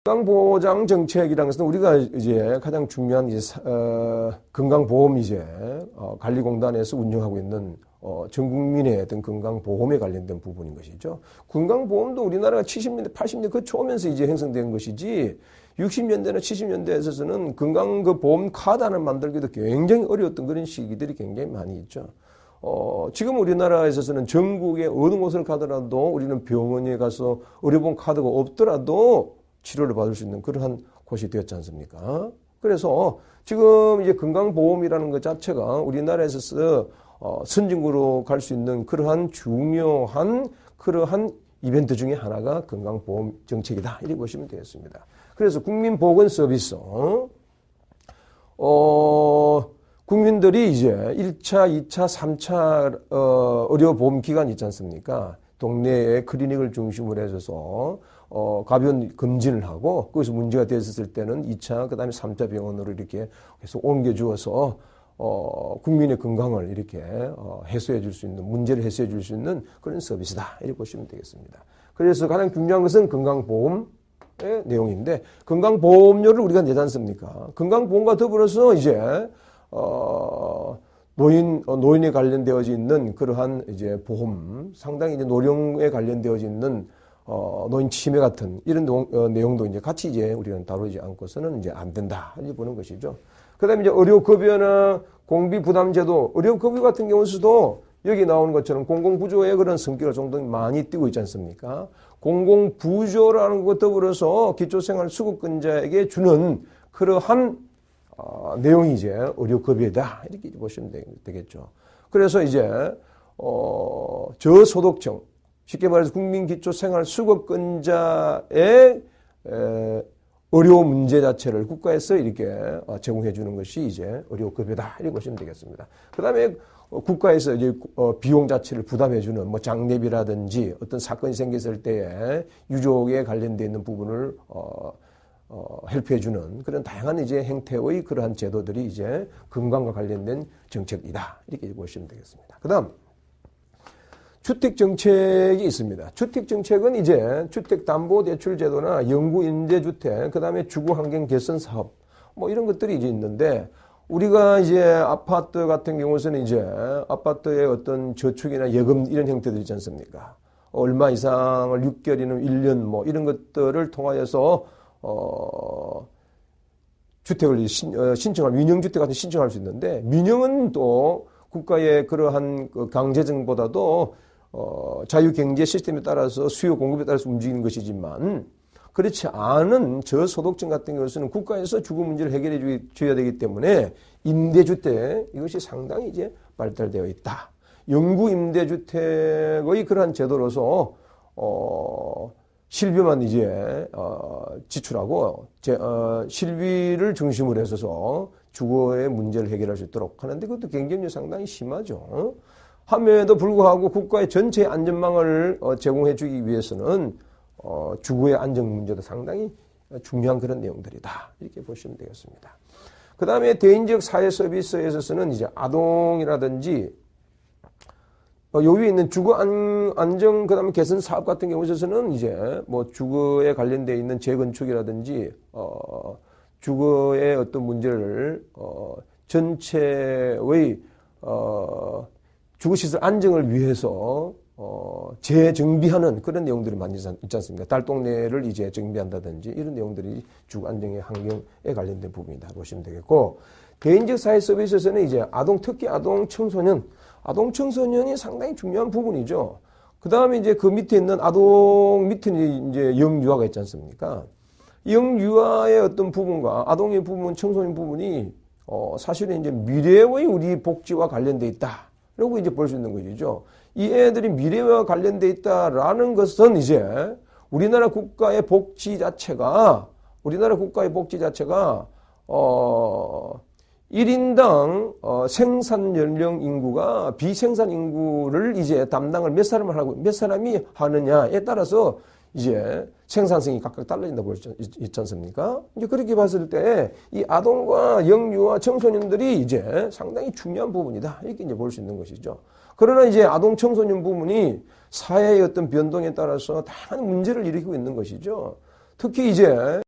건강보장 정책이라는 것은 우리가 이제 가장 중요한 이제 건강보험 이제 관리공단에서 운영하고 있는 전 국민의 어떤 건강보험에 관련된 부분인 것이죠. 건강보험도 우리나라가 70년대, 80년대 그 초면서 이제 형성된 것이지 60년대나 70년대에 있어서는 건강 그 보험 카드 하나 만들기도 굉장히 어려웠던 그런 시기들이 굉장히 많이 있죠. 지금 우리나라에 있어서는 전국의 어느 곳을 가더라도 우리는 병원에 가서 의료보험 카드가 없더라도 치료를 받을 수 있는 그러한 곳이 되었지 않습니까? 그래서 지금 이제 건강보험이라는 것 자체가 우리나라에서 선진국으로 갈 수 있는 그러한 중요한 그러한 이벤트 중에 하나가 건강보험 정책이다. 이렇게 보시면 되겠습니다. 그래서 국민보건 서비스, 국민들이 이제 1차, 2차, 3차 의료보험 기관이 있지 않습니까? 동네에 클리닉을 중심으로 해서 가벼운 검진을 하고 거기서 문제가 됐었을 때는 2차, 그 다음에 3차 병원으로 이렇게 해서 옮겨주어서 국민의 건강을 이렇게 해소해 줄 수 있는, 문제를 해소해 줄 수 있는 그런 서비스다. 이렇게 보시면 되겠습니다. 그래서 가장 중요한 것은 건강보험의 내용인데, 건강보험료를 우리가 내지 않습니까? 건강보험과 더불어서 이제, 노인에 관련되어져 있는 그러한 이제 보험, 상당히 이제 노령에 관련되어져 있는 노인 치매 같은 이런 내용도 이제 같이 이제 우리는 다루지 않고서는 이제 안 된다. 이렇게 보는 것이죠. 그 다음에 이제 의료급여나 공비부담제도, 의료급여 같은 경우에도 여기 나오는 것처럼 공공부조의 그런 성격을 좀 더 많이 띄고 있지 않습니까? 공공부조라는 것 더불어서 기초생활수급권자에게 주는 그러한 내용이 이제 의료급여다. 이렇게 보시면 되겠죠. 그래서 이제, 저소득층, 쉽게 말해서 국민기초생활수급권자의 의료 문제 자체를 국가에서 이렇게 제공해 주는 것이 이제 의료급여다. 이렇게 보시면 되겠습니다. 그 다음에 국가에서 이제 비용 자체를 부담해 주는 뭐 장례비라든지 어떤 사건이 생겼을 때에 유족에 관련되어 있는 부분을 헬프해 주는 그런 다양한 이제 행태의 그러한 제도들이 이제 건강과 관련된 정책이다. 이렇게 보시면 되겠습니다. 그 다음, 주택정책이 있습니다. 주택정책은 이제 주택담보대출제도나 영구임대주택, 그 다음에 주거환경개선사업, 뭐 이런 것들이 이제 있는데, 우리가 이제 아파트 같은 경우에는 이제 아파트의 어떤 저축이나 예금 이런 형태들 있지 않습니까? 얼마 이상을 6개월이나 1년 뭐 이런 것들을 통하여서, 주택을 신청할, 민영주택 같은 신청할 수 있는데, 민영은 또 국가의 그러한 강제정보다도 자유경제 시스템에 따라서 수요 공급에 따라서 움직이는 것이지만 그렇지 않은 저소득층 같은 경우에는 국가에서 주거 문제를 해결해 줘야 되기 때문에 임대주택 이것이 상당히 이제 발달되어 있다. 영구 임대주택의 그러한 제도로서 실비만 이제 지출하고 실비를 중심으로 해서 주거의 문제를 해결할 수 있도록 하는데 그것도 경쟁력이 상당히 심하죠. 함에도 불구하고 국가의 전체 안전망을 제공해 주기 위해서는 주거의 안정 문제도 상당히 중요한 그런 내용들이다. 이렇게 보시면 되겠습니다. 그 다음에 대인지역 사회 서비스에 있어서는 이제 아동이라든지 요 위에 있는 주거 안정 그 다음에 개선 사업 같은 경우에 있어서는 이제 뭐 주거에 관련되어 있는 재건축이라든지 주거의 어떤 문제를 전체의 주거시설 안정을 위해서 재정비하는 그런 내용들이 많이 있지 않습니까? 달동네를 이제 정비한다든지 이런 내용들이 주거 안정의 환경에 관련된 부분이다 보시면 되겠고, 개인적 사회 서비스에서는 이제 특히 아동 청소년이 상당히 중요한 부분이죠. 그 다음에 이제 그 밑에 있는 아동 밑에는 이제 영유아가 있지 않습니까? 영유아의 어떤 부분과 아동의 부분, 청소년 부분이 사실은 이제 미래의 우리 복지와 관련돼 있다. 라고 이제 볼 수 있는 것이죠. 이 애들이 미래와 관련돼 있다라는 것은 이제 우리나라 국가의 복지 자체가 1인당 생산 연령 인구가 비생산 인구를 이제 담당을 몇 사람이 하느냐에 따라서 이제 생산성이 각각 달라진다고 볼 수 있지 않습니까? 이제 그렇게 봤을 때 이 아동과 영유아 청소년들이 이제 상당히 중요한 부분이다. 이렇게 이제 볼 수 있는 것이죠. 그러나 이제 아동 청소년 부분이 사회의 어떤 변동에 따라서 다양한 문제를 일으키고 있는 것이죠. 특히 이제